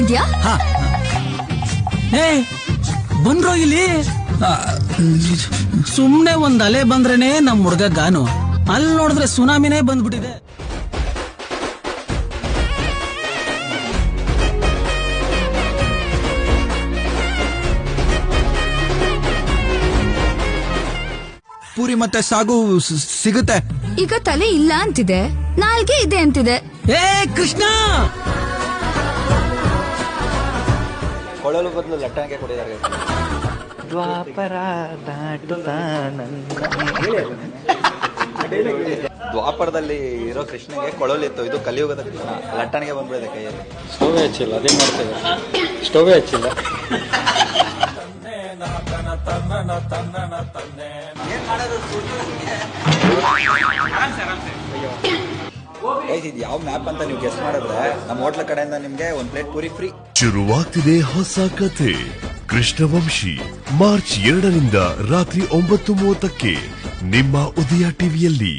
ಇದ್ಯಾ? ಏ ಬಂದ್ರೋ ಇಲ್ಲಿ. ಸುಮ್ನೆ ಒಂದ್ ಅಲೆ ಬಂದ್ರೇನೆ ನಮ್ ಹುಡ್ಗ ಗಾನು, ಅಲ್ಲಿ ನೋಡಿದ್ರೆ ಸುನಾಮಿನೇ ಬಂದ್ಬಿಟ್ಟಿದೆ. ಪೂರಿ ಮತ್ತೆ ಸಾಗು ಸಿಗುತ್ತೆ. ಈಗ ತಲೆ ಇಲ್ಲ ಅಂತಿದೆ, ನಾಲ್ಗೆ ಇದೆ ಅಂತಿದೆ. ಏ ಕೃಷ್ಣ, ಕೊಳಲು ಬದಲು ಲಟ್ಟಣಿಗೆ ಕೊಡಿದ್ದಾರೆ. ದ್ವಾಪರದಲ್ಲಿ ಇರೋ ಕೃಷ್ಣಗೆ ಕೊಳಲಿತ್ತು, ಇದು ಕಲಿಯುಗದ ಕೃಷ್ಣ. ಲಟ್ಟಣಿಗೆ ಬಂದ್ಬಿಡಿದೆ ಕೈಯಲ್ಲಿ. ಸ್ಟೋವೇ ಹಚ್ಚಿಲ್ಲ, ಅದೇ ಮಾಡ್ತೇವೆ. ಸ್ಟೋವೇ ಹಚ್ಚಿಲ್ಲ. ಇದು ಯಾವ ಮ್ಯಾಪ್ ಅಂತ ನೀವು ಗೆಸ್ ಮಾಡಿದ್ರೆ ನಮ್ಮ ಹೋಟ್ಲ ಕಡೆಯಿಂದ ನಿಮ್ಗೆ ಒಂದ್ ಪ್ಲೇಟ್ ಪೂರಿ ಫ್ರೀ. ಶುರುವಾಗ್ತಿದೆ ಹೊಸ ಕಥೆ ಕೃಷ್ಣವಂಶಿ. ಮಾರ್ಚ್ 2ರಿಂದ ರಾತ್ರಿ 9:30ಕ್ಕೆ ನಿಮ್ಮ ಉದಯ ಟಿವಿಯಲ್ಲಿ.